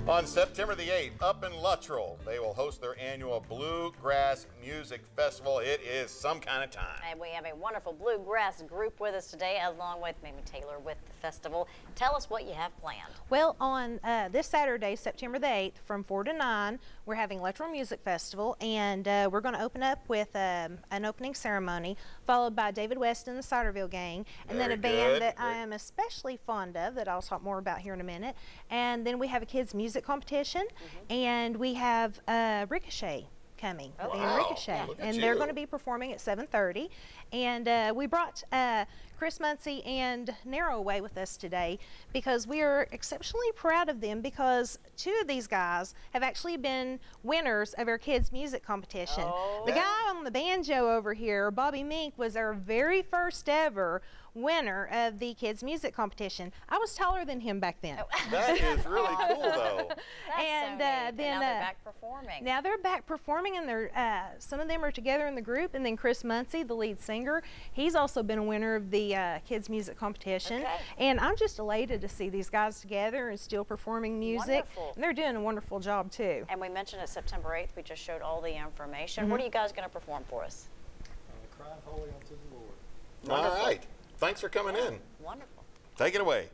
On September the 8th, up in Luttrell, they will host their annual Bluegrass Music Festival. It is some kind of time. And we have a wonderful bluegrass group with us today, along with Mamie Taylor with the festival. Tell us what you have planned. Well, on this Saturday, September the 8th, from 4 to 9, we're having Luttrell Music Festival, and we're going to open up with an opening ceremony, followed by David West and the Ciderville Gang, and then a band that I am especially fond of that I'll talk more about here in a minute. And then we have a kids' music competition, and we have Ricochet coming, the band Ricochet, and they're going to be performing at 7:30. And we brought Chris Muncie and Narrow away with us today because we are exceptionally proud of them, because two of these guys have actually been winners of our kids music competition. The guy on the banjo over here, Bobby Mink, was our very first ever winner of the kids music competition. I was taller than him back then. That is really cool though. And then now they're back performing. Now they're back performing, and they're some of them are together in the group. And then Chris Muncie, the lead singer, he's also been a winner of the kids music competition. And I'm just elated to see these guys together and still performing music. And they're doing a wonderful job too. And we mentioned it's September 8th. We just showed all the information. What are you guys going to perform for us? Cried holy unto the Lord. All right. Thanks for coming in. Wonderful. Take it away.